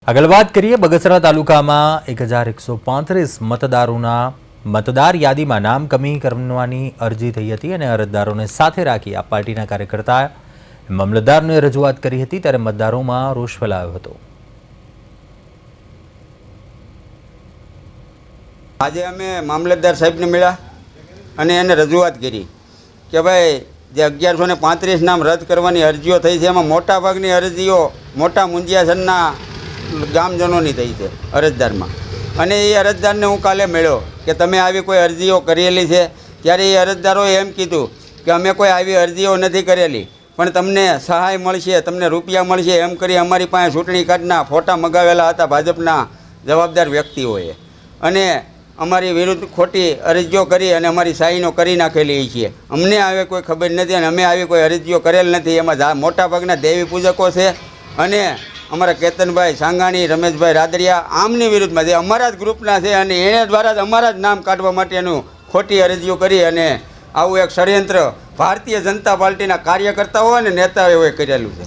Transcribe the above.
આગળ વાત કરીએ બગસરા તાલુકામાં 1135 મતદારોના મતદાર યાદીમાં નામ કમી કરવાની અરજી થઈ હતી અને અરજદારોને સાથે રાખી આ પાર્ટીના કાર્યકર્તાએ મામલતદારને રજૂઆત કરી હતી ત્યારે મતદારોમાં રોષ ફેલાયો હતો। આજે અમે મામલતદાર સાહેબને મળ્યા અને એને રજૂઆત કરી કે ભાઈ જે 1135 નામ રદ કરવાની અરજીઓ થઈ છે એમાં મોટાભાગની અરજીઓ મોટા મુંજિયાસરના ગામજનોની થઈ છે અરજદારમાં। અને એ અરજદારને હું કાલે મળ્યો કે તમે આવી કોઈ અરજીઓ કરેલી છે ત્યારે એ અરજદારોએ એમ કીધું કે અમે કોઈ આવી અરજીઓ નથી કરેલી પણ તમને સહાય મળશે, તમને રૂપિયા મળશે એમ કરી અમારી પાસે ચૂંટણી કાર્ડના ફોટા મગાવેલા હતા ભાજપના જવાબદાર વ્યક્તિઓએ અને અમારી વિરુદ્ધ ખોટી અરજીઓ કરી અને અમારી સાઈનો કરી નાખેલી છે। અમને આવે કોઈ ખબર નથી અને અમે આવી કોઈ અરજીઓ કરેલ નથી। એમાં મોટાભાગના દેવી પૂજકો છે અને અમારા કેતનભાઈ સાંગાણી, રમેશભાઈ રાદડિયા આમની વિરુદ્ધમાં જે અમારા જ ગ્રુપના છે અને એને દ્વારા જ અમારા જ નામ કાઢવા માટેનું ખોટી અરજીઓ કરી અને આવું એક ષડયંત્ર ભારતીય જનતા પાર્ટીના કાર્યકર્તાઓ અને નેતાઓએ કરેલું છે।